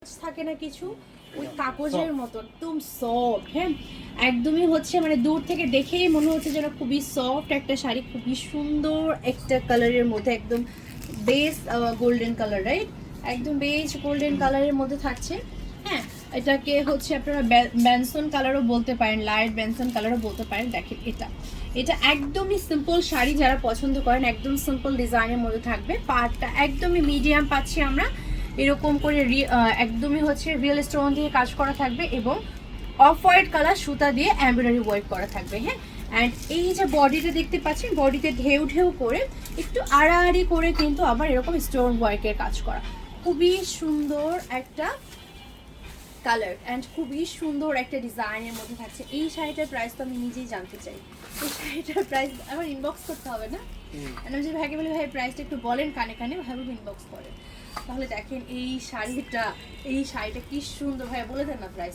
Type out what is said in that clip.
থাকে না কিছু ওই কাগজের মতো একদম সফট। হ্যাঁ, একদমই হচ্ছে মানে দূর থেকে দেখেই মনে হচ্ছে যেন খুবই সফট একটা শাড়ি, খুবই সুন্দর একটা কালারের মধ্যে, একদম বেস গোল্ডেন কালার, রাইট? একদম বেস গোল্ডেন কালারের মধ্যে থাকছে। হ্যাঁ, এটাকে হচ্ছে আপনারা বেনসন কালারও বলতে পারেন, লাইট বেনসন কালারও বলতে পারেন। দেখেন এটা এটা একদমই সিম্পল শাড়ি, যারা পছন্দ করেন একদম সিম্পল ডিজাইনের মধ্যে থাকবে। পার্টটা একদমই মিডিয়াম পাচ্ছি আমরা, এরকম করে একদমই হচ্ছে রিয়েল স্টোন দিয়ে কাজ করা থাকবে এবং অফ হোয়াইট কালার সুতা দিয়ে এমব্রয়ডারি ওয়ার্ক করা থাকবে। হ্যাঁ, অ্যান্ড এই যে বডিটা দেখতে পাচ্ছেন, বডিতে ঢেউ ঢেউ করে একটু আড়াআড়ি করে কিন্তু আবার এরকম স্টোন ওয়ার্কের কাজ করা, খুবই সুন্দর একটা কালার অ্যান্ড খুবই সুন্দর একটা ডিজাইনের মধ্যে থাকছে। এই শাড়িটার প্রাইস তো আমি নিজেই জানতে চাই, এই শাড়িটার প্রাইস আমার ইনবক্স করতে হবে না? আমি যে ভাইকে বলি ভাই প্রাইসটা একটু বলেন কানে কানে, ভাবে ইনবক্স করেন। তাহলে দেখেন এই শাড়িটা কি সুন্দর, ভাই বলে দেন না প্রাইস।